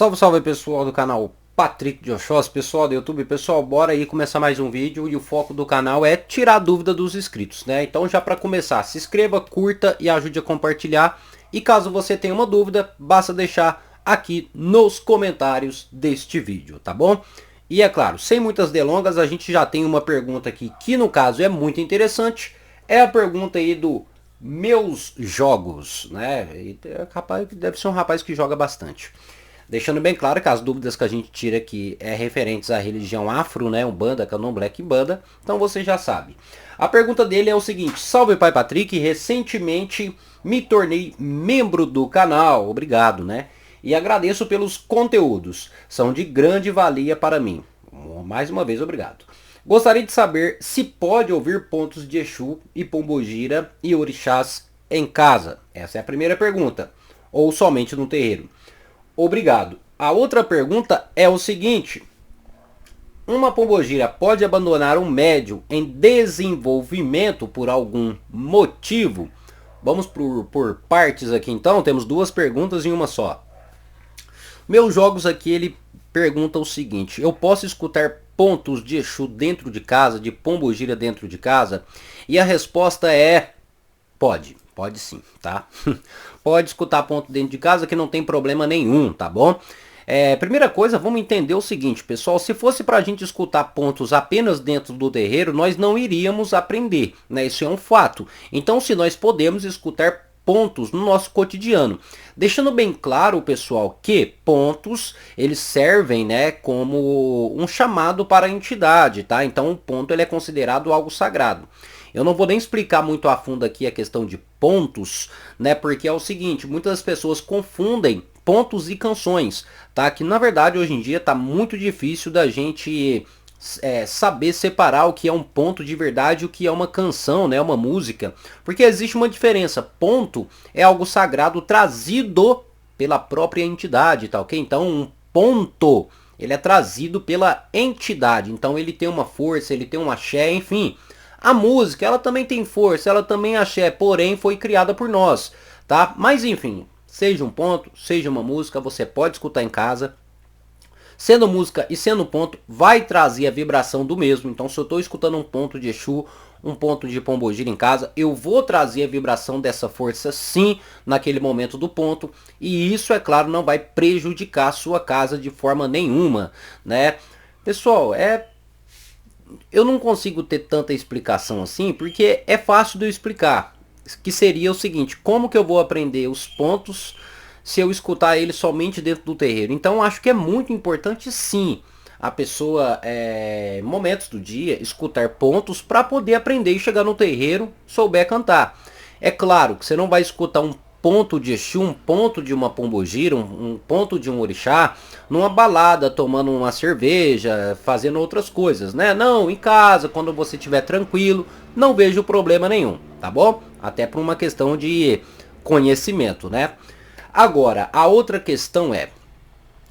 Salve, salve pessoal do canal Patrick de Oxós, pessoal do YouTube, pessoal, bora aí começar mais um vídeo e o foco do canal é tirar a dúvida dos inscritos, né? Então já para começar, se inscreva, curta e ajude a compartilhar. E caso você tenha uma dúvida, basta deixar aqui nos comentários deste vídeo, tá bom? E é claro, sem muitas delongas, a gente já tem uma pergunta aqui que no caso é muito interessante. É a pergunta aí do meus jogos, né? E, rapaz, deve ser um rapaz que joga bastante. Deixando bem claro que as dúvidas que a gente tira aqui é referentes à religião afro, né? Umbanda, Candomblé, Quimbanda. Então você já sabe. A pergunta dele é o seguinte: salve Pai Patrick, recentemente me tornei membro do canal. Obrigado, né? E agradeço pelos conteúdos. São de grande valia para mim. Mais uma vez, obrigado. Gostaria de saber se pode ouvir pontos de Exu e Pombogira e Orixás em casa. Essa é a primeira pergunta. Ou somente no terreiro. Obrigado. A outra pergunta é o seguinte: uma pombogira pode abandonar um médium em desenvolvimento por algum motivo? Vamos por partes aqui então, temos duas perguntas em uma só. Meus jogos aqui, ele pergunta o seguinte: eu posso escutar pontos de Exu dentro de casa, de pombogira dentro de casa? E a resposta é: pode sim, tá? Pode escutar ponto dentro de casa que não tem problema nenhum, tá bom? Primeira coisa, vamos entender o seguinte, pessoal. Se fosse pra gente escutar pontos apenas dentro do terreiro, nós não iríamos aprender, né? Isso é um fato. Então, se nós podemos escutar pontos no nosso cotidiano, deixando bem claro, pessoal, que pontos eles servem, né, como um chamado para a entidade, tá? Então o ponto ele é considerado algo sagrado. Eu não vou nem explicar muito a fundo aqui a questão de pontos, né? Porque é o seguinte, muitas pessoas confundem pontos e canções, tá? Que na verdade hoje em dia tá muito difícil da gente saber separar o que é um ponto de verdade e o que é uma canção, né? Uma música. Porque existe uma diferença. Ponto é algo sagrado trazido pela própria entidade, tá ok? Então um ponto, ele é trazido pela entidade. Então ele tem uma força, ele tem um axé, enfim. A música, ela também tem força, ela também é axé, porém foi criada por nós, tá? Mas enfim, seja um ponto, seja uma música, você pode escutar em casa. Sendo música e sendo ponto, vai trazer a vibração do mesmo. Então se eu estou escutando um ponto de Exu, um ponto de Pombogira em casa, eu vou trazer a vibração dessa força sim, naquele momento do ponto. E isso, é claro, não vai prejudicar a sua casa de forma nenhuma, né? Pessoal, eu não consigo ter tanta explicação assim, porque é fácil de eu explicar. Que seria o seguinte: como que eu vou aprender os pontos se eu escutar eles somente dentro do terreiro? Então acho que é muito importante sim a pessoa, momentos do dia, escutar pontos para poder aprender e chegar no terreiro, souber cantar. É claro que você não vai escutar um ponto de Exu, um ponto de uma pombogira, um ponto de um orixá, numa balada, tomando uma cerveja, fazendo outras coisas, né? Não, em casa, quando você estiver tranquilo, não vejo problema nenhum, tá bom? Até por uma questão de conhecimento, né? Agora, a outra questão é: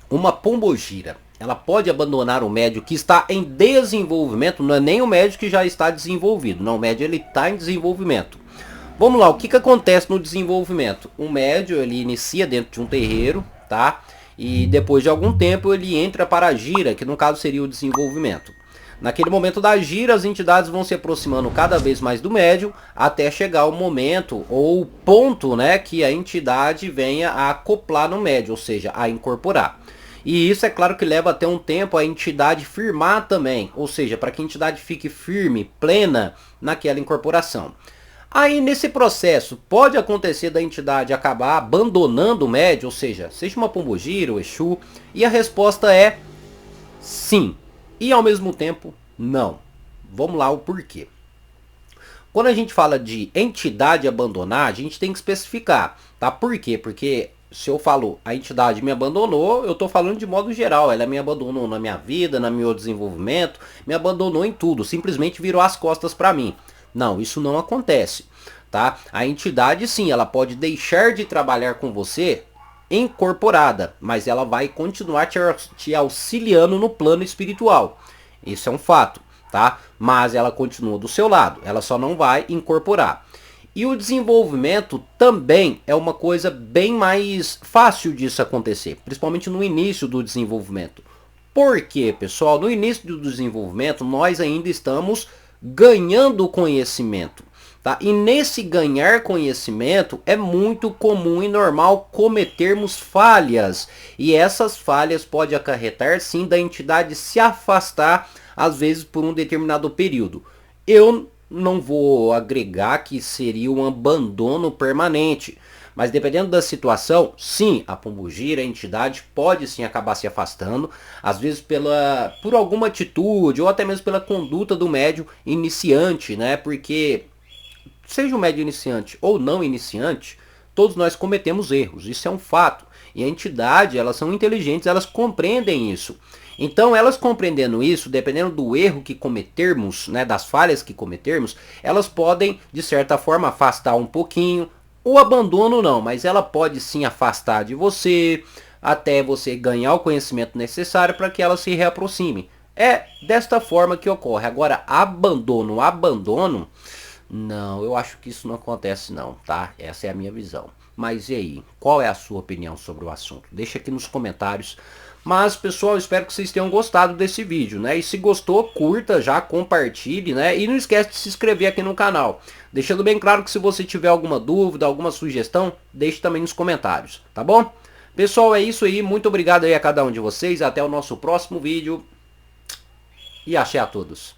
uma pombogira, ela pode abandonar o médio que está em desenvolvimento? Não é nem o médio que já está desenvolvido, não, o médio ele está em desenvolvimento. Vamos lá, o que acontece no desenvolvimento? O médio ele inicia dentro de um terreiro, tá? E depois de algum tempo ele entra para a gira, que no caso seria o desenvolvimento. Naquele momento da gira, as entidades vão se aproximando cada vez mais do médium, até chegar o momento ou o ponto, né, que a entidade venha a acoplar no médium, ou seja, a incorporar. E isso é claro que leva até um tempo a entidade firmar também, ou seja, para que a entidade fique firme, plena naquela incorporação. Aí nesse processo pode acontecer da entidade acabar abandonando o médium, ou seja uma pombogira ou Exu, e a resposta é sim. E ao mesmo tempo, não. Vamos lá o porquê. Quando a gente fala de entidade abandonar, a gente tem que especificar, tá? Por quê? Porque se eu falo a entidade me abandonou, eu estou falando de modo geral. Ela me abandonou na minha vida, no meu desenvolvimento, me abandonou em tudo, simplesmente virou as costas para mim. Não, isso não acontece, tá? A entidade sim, ela pode deixar de trabalhar com você incorporada, mas ela vai continuar te auxiliando no plano espiritual. Isso é um fato, tá? Mas ela continua do seu lado, ela só não vai incorporar. E o desenvolvimento também é uma coisa bem mais fácil disso acontecer, principalmente no início do desenvolvimento. Por quê, pessoal? No início do desenvolvimento, nós ainda estamos ganhando conhecimento. Tá? E nesse ganhar conhecimento é muito comum e normal cometermos falhas. E essas falhas podem acarretar sim da entidade se afastar, às vezes por um determinado período. Eu não vou agregar que seria um abandono permanente. Mas dependendo da situação, sim, a pombogira, a entidade, pode sim acabar se afastando, às vezes por alguma atitude ou até mesmo pela conduta do médium iniciante, né? Porque seja um médium iniciante ou não iniciante, todos nós cometemos erros, isso é um fato. E a entidade, elas são inteligentes, elas compreendem isso. Então, elas compreendendo isso, dependendo do erro que cometermos, né, das falhas que cometermos, elas podem, de certa forma, afastar um pouquinho. O abandono não, mas ela pode sim afastar de você, até você ganhar o conhecimento necessário para que ela se reaproxime. É desta forma que ocorre. Agora, abandono, não, eu acho que isso não acontece não, tá? Essa é a minha visão. Mas e aí, qual é a sua opinião sobre o assunto? Deixa aqui nos comentários. Mas, pessoal, espero que vocês tenham gostado desse vídeo, né? E se gostou, curta já, compartilhe, né? E não esquece de se inscrever aqui no canal. Deixando bem claro que se você tiver alguma dúvida, alguma sugestão, deixe também nos comentários, tá bom? Pessoal, é isso aí. Muito obrigado aí a cada um de vocês. Até o nosso próximo vídeo. E axé a todos.